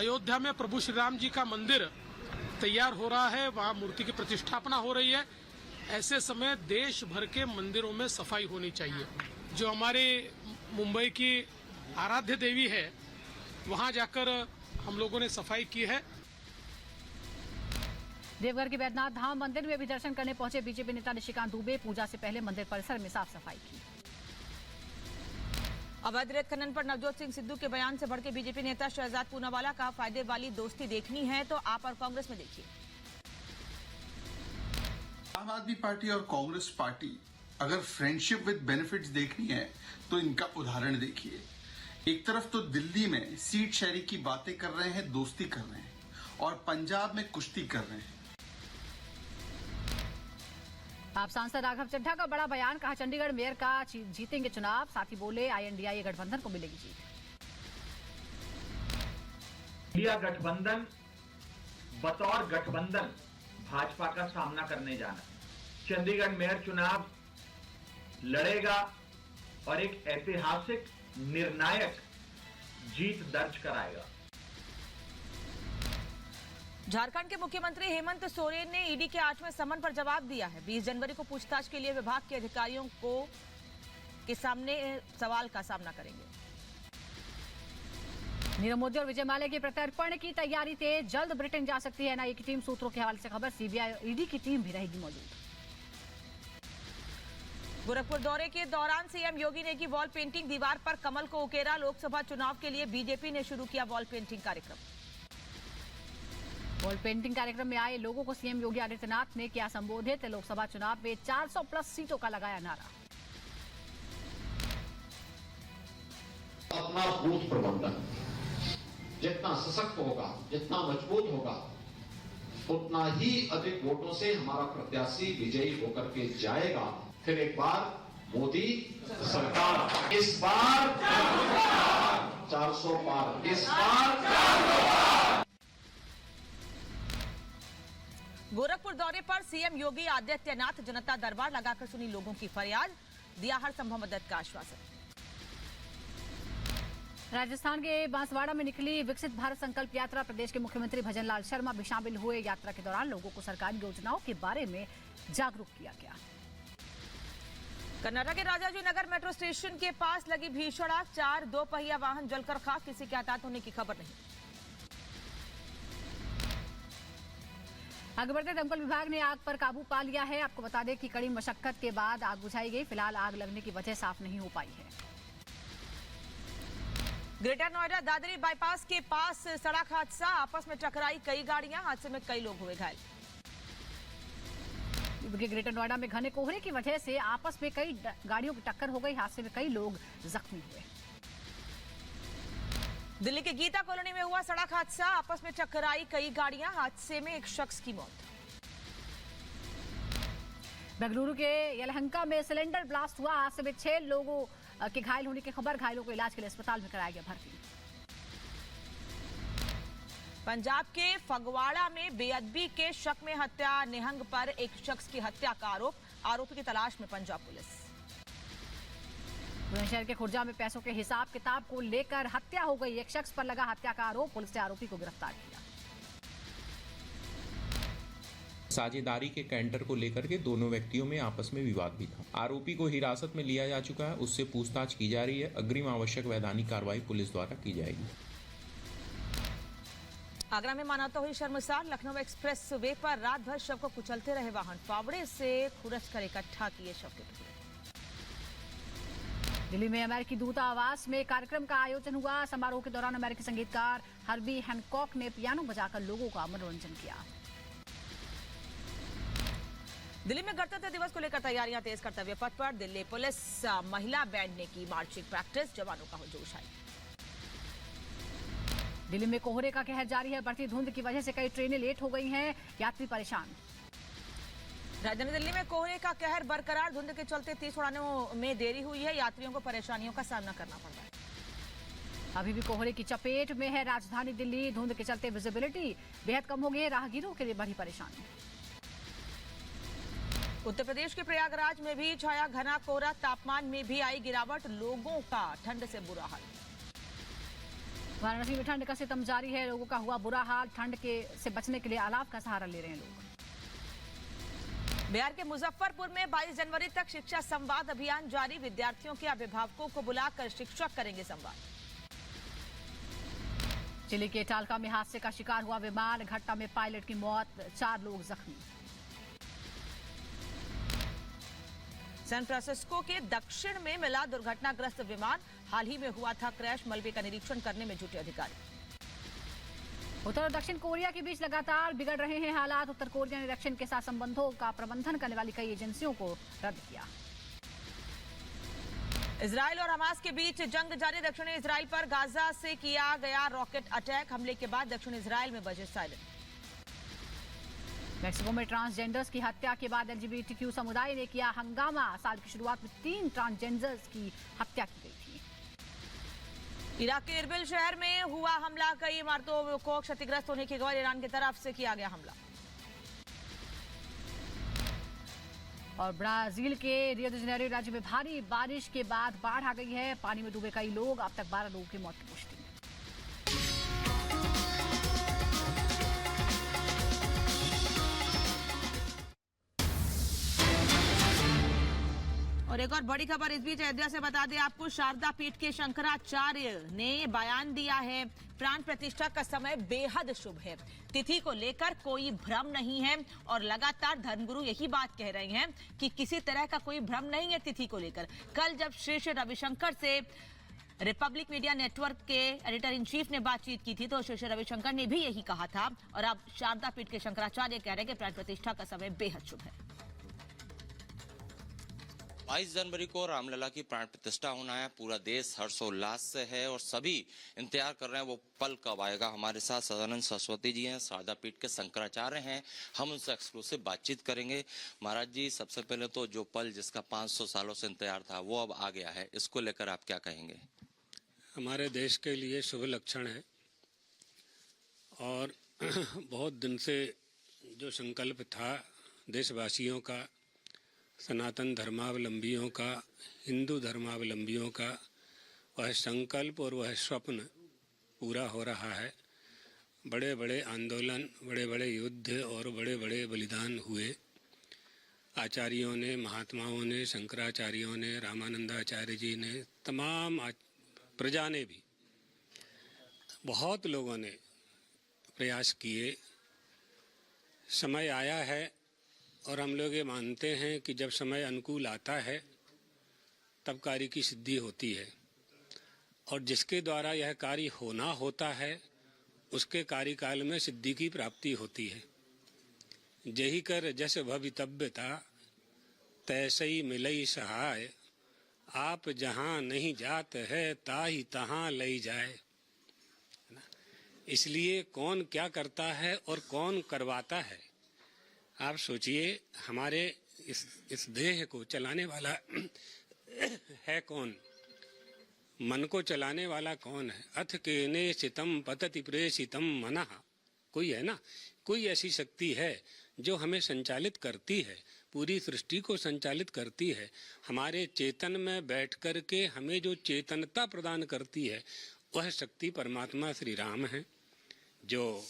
अयोध्या में प्रभु श्री राम जी का मंदिर तैयार हो रहा है, वहां मूर्ति की प्रतिष्ठापना हो रही है। ऐसे समय देश भर के मंदिरों में सफाई होनी चाहिए। जो हमारे मुंबई की आराध्य देवी है, वहां जाकर हम लोगों ने सफाई की है। देवघर के वैद्यनाथ धाम मंदिर में भी दर्शन करने पहुंचे बीजेपी नेता निशिकांत दुबे। पूजा से पहले मंदिर परिसर में साफ सफाई की। अवैध रेत खनन पर नवजोत सिंह सिद्धू के बयान से भड़के बीजेपी नेता शहजाद पूनावाला का फायदे वाली दोस्ती देखनी है तो आप और कांग्रेस में देखिए। आम आदमी पार्टी और कांग्रेस पार्टी अगर फ्रेंडशिप विद बेनिफिट्स देखनी है तो इनका उदाहरण देखिए। एक तरफ तो दिल्ली में सीट शेयरिंग की बातें कर रहे हैं, दोस्ती कर रहे हैं, और पंजाब में कुश्ती कर रहे हैं। आप सांसद राघव चड्ढा का बड़ा बयान, कहा चंडीगढ़ मेयर का जीतेंगे चुनाव। साथ ही बोले INDIA गठबंधन को मिलेगी जीत। इंडिया गठबंधन बतौर गठबंधन भाजपा का सामना करने जाना, चंडीगढ़ मेयर चुनाव लड़ेगा और एक ऐतिहासिक निर्णायक जीत दर्ज कराएगा। झारखंड के मुख्यमंत्री हेमंत सोरेन ने ईडी के 8वें समन पर जवाब दिया है। 20 जनवरी को पूछताछ के लिए विभाग के अधिकारियों के सामने सवाल का सामना करेंगे। नीरव मोदी और विजय माल्या की प्रत्यर्पण की तैयारी तेज, जल्द ब्रिटेन जा सकती है NIA की टीम। सूत्रों के हवाले से खबर, CBI और ED की टीम भी रहेगी मौजूद। गोरखपुर दौरे के दौरान सीएम योगी ने की वॉल पेंटिंग, दीवार पर कमल को उकेरा। लोकसभा चुनाव के लिए बीजेपी ने शुरू किया वॉल पेंटिंग कार्यक्रम। वॉल पेंटिंग कार्यक्रम में आए लोगों को सीएम योगी आदित्यनाथ ने किया संबोधित। लोकसभा चुनाव में 400 प्लस सीटों का लगाया नारा। अपना बूथ प्रबंधन जितना सशक्त होगा, जितना मजबूत होगा, उतना ही अधिक वोटों से हमारा प्रत्याशी विजयी होकर के जाएगा। फिर एक बार मोदी सरकार, इस बार 400 पार, इस बार। गोरखपुर दौरे पर सीएम योगी आदित्यनाथ जनता दरबार लगाकर सुनी लोगों की फरियाद, दिया हर संभव मदद का आश्वासन। राजस्थान के बांसवाड़ा में निकली विकसित भारत संकल्प यात्रा। प्रदेश के मुख्यमंत्री भजनलाल शर्मा भी शामिल हुए। यात्रा के दौरान लोगों को सरकारी योजनाओं के बारे में जागरूक किया गया। कर्नाटक के राजाजी नगर मेट्रो स्टेशन के पास लगी भीषण आग, 4 दोपहिया वाहन जलकर खाक, किसी के हताहत होने की खबर नहीं। आगे बढ़ते, दमकल विभाग ने आग पर काबू पा लिया है। आपको बता दें कि कड़ी मशक्कत के बाद आग बुझाई गई। फिलहाल आग लगने की वजह साफ नहीं हो पाई है। ग्रेटर नोएडा दादरी बाईपास के पास सड़क हादसा, आपस में टकराई कई गाड़ियां, हादसे में कई लोग हुए घायल। ग्रेटर नोएडा में घने कोहरे की वजह से आपस में कई गाड़ियों की टक्कर हो गई। हादसे में कई लोग जख्मी हुए। दिल्ली के गीता कॉलोनी में हुआ सड़क हादसा, आपस में टकराई कई गाड़ियां, हादसे में एक शख्स की मौत। बेंगलुरु के यलहंका में सिलेंडर ब्लास्ट हुआ, हादसे में 6 लोगों के घायल होने की खबर। घायलों को इलाज के लिए अस्पताल में कराया गया भर्ती। पंजाब के फगवाड़ा में बेअदबी के शक में हत्या, निहंग पर एक शख्स की हत्या का आरोप, आरोपी की तलाश में पंजाब पुलिस। बुलंदशहर के खुर्जा में पैसों के हिसाब किताब को लेकर हत्या हो गई। एक शख्स पर लगा हत्या का आरोप, पुलिस ने आरोपी को गिरफ्तार किया। साझेदारी के कैंटर को लेकर के दोनों व्यक्तियों में आपस में विवाद भी था। आरोपी को हिरासत में लिया जा चुका है, उससे पूछताछ की जा रही है। अग्रिम आवश्यक वैधानिक कार्रवाई पुलिस द्वारा की जाएगी। आगरा में मानवता हुई शर्मसार, लखनऊ एक्सप्रेस वे पर रात भर शव को कुचलते रहे वाहन, फावड़े से खुरच कर इकट्ठा किए शव के टुकड़े। दिल्ली में अमेरिकी दूतावास में कार्यक्रम का आयोजन हुआ। समारोह के दौरान अमेरिकी संगीतकार हर्बी हैनकॉक ने पियानो बजाकर लोगों का मनोरंजन किया। दिल्ली में गणतंत्र दिवस को लेकर तैयारियां तेज, कर्तव्य पथ पर दिल्ली पुलिस महिला बैंड ने की मार्चिंग प्रैक्टिस, जवानों का जोश आई। दिल्ली में कोहरे का कहर जारी है, बढ़ती धुंध की वजह से कई ट्रेनें लेट हो गई हैं, यात्री परेशान। राजधानी दिल्ली में कोहरे का कहर बरकरार, धुंध के चलते 30 उड़ानों में देरी हुई है, यात्रियों को परेशानियों का सामना करना पड़ रहा है। अभी भी कोहरे की चपेट में है राजधानी दिल्ली, धुंध के चलते विजिबिलिटी बेहद कम हो गई है, राहगीरों के लिए बड़ी परेशानी। उत्तर प्रदेश के प्रयागराज में भी छाया घना कोहरा, तापमान में भी आई गिरावट, लोगों का ठंड से बुरा हाल। वाराणसी में ठंड का सितम जारी है, लोगों का हुआ बुरा हाल। ठंड से बचने के लिए अलाव का सहारा ले रहे हैं लोग। बिहार के मुजफ्फरपुर में 22 जनवरी तक शिक्षा संवाद अभियान जारी। विद्यार्थियों के अभिभावकों को बुलाकर शिक्षक करेंगे संवाद। चिली के टालका में हादसे का शिकार हुआ विमान, घटना में पायलट की मौत, 4 लोग जख्मी। सैन फ्रांसिस्को के दक्षिण में मिला दुर्घटनाग्रस्त विमान, हाल ही में हुआ था क्रैश। मलबे का निरीक्षण करने में जुटे अधिकारी। उत्तर और दक्षिण कोरिया के बीच लगातार बिगड़ रहे हैं हालात। उत्तर कोरिया ने दक्षिण के साथ संबंधों का प्रबंधन करने वाली कई एजेंसियों को रद्द किया। इजराइल और हमास के बीच जंग जारी। दक्षिणी इजराइल पर गाजा से किया गया रॉकेट अटैक। हमले के बाद दक्षिण इजराइल में बजे सायरन। मेक्सिको में ट्रांसजेंडर्स की हत्या के बाद एलजीबीटीक्यू समुदाय ने किया हंगामा। साल की शुरुआत में 3 ट्रांसजेंडर्स की हत्या की गई थी। इराक के इरबिल शहर में हुआ हमला, कई इमारतों को क्षतिग्रस्त होने की खबर। ईरान की तरफ से किया गया हमला। और ब्राजील के रियो डी जेनेरो राज्य में भारी बारिश के बाद बाढ़ आ गई है। पानी में डूबे कई लोग, अब तक 12 लोगों की मौत की पुष्टि। और एक और बड़ी खबर इस बीच अयोध्या से बता दें आपको, शारदा पीठ के शंकराचार्य ने बयान दिया है। प्राण प्रतिष्ठा का समय बेहद शुभ है, तिथि को लेकर कोई भ्रम नहीं है। और लगातार धर्मगुरु यही बात कह रहे हैं कि किसी तरह का कोई भ्रम नहीं है तिथि को लेकर। कल जब श्री रविशंकर से रिपब्लिक मीडिया नेटवर्क के एडिटर इन चीफ ने बातचीत की थी तो श्री रविशंकर ने भी यही कहा था। और अब शारदा पीठ के शंकराचार्य कह रहे हैं कि प्राण प्रतिष्ठा का समय बेहद शुभ है। 22 जनवरी को रामलला की प्राण प्रतिष्ठा होना है। पूरा देश हर्षोल्लास से है और सभी इंतजार कर रहे हैं वो पल कब आएगा। हमारे साथ सदानंद सरस्वती जी हैं, शारदा पीठ के शंकराचार्य हैं। हम उनसे एक्सक्लूसिव बातचीत करेंगे। महाराज जी, सबसे पहले तो जो पल जिसका 500 सालों से इंतजार था वो अब आ गया है, इसको लेकर आप क्या कहेंगे? हमारे देश के लिए शुभ लक्षण है और बहुत दिन से जो संकल्प था देशवासियों का, सनातन धर्मावलंबियों का, हिंदू धर्मावलंबियों का, वह संकल्प और वह स्वप्न पूरा हो रहा है। बड़े बड़े आंदोलन, बड़े बड़े युद्ध और बड़े बड़े बलिदान हुए। आचार्यों ने, महात्माओं ने, शंकराचार्यों ने, रामानंदाचार्य जी ने, तमाम प्रजा ने भी, बहुत लोगों ने प्रयास किए। समय आया है और हम लोग ये मानते हैं कि जब समय अनुकूल आता है तब कार्य की सिद्धि होती है और जिसके द्वारा यह कार्य होना होता है उसके कार्यकाल में सिद्धि की प्राप्ति होती है। जही कर जस भवितव्यता तैसे ही मिलई सहाय, आप जहाँ नहीं जात है ताही तहाँ लई जाए। इसलिए कौन क्या करता है और कौन करवाता है, आप सोचिए। हमारे इस देह को चलाने वाला है कौन? मन को चलाने वाला कौन है? अथ केने चितम पतति प्रेषितम मनः, कोई है ना? कोई ऐसी शक्ति है जो हमें संचालित करती है, पूरी सृष्टि को संचालित करती है। हमारे चेतन में बैठ कर के हमें जो चेतनता प्रदान करती है वह शक्ति परमात्मा श्री राम है, जो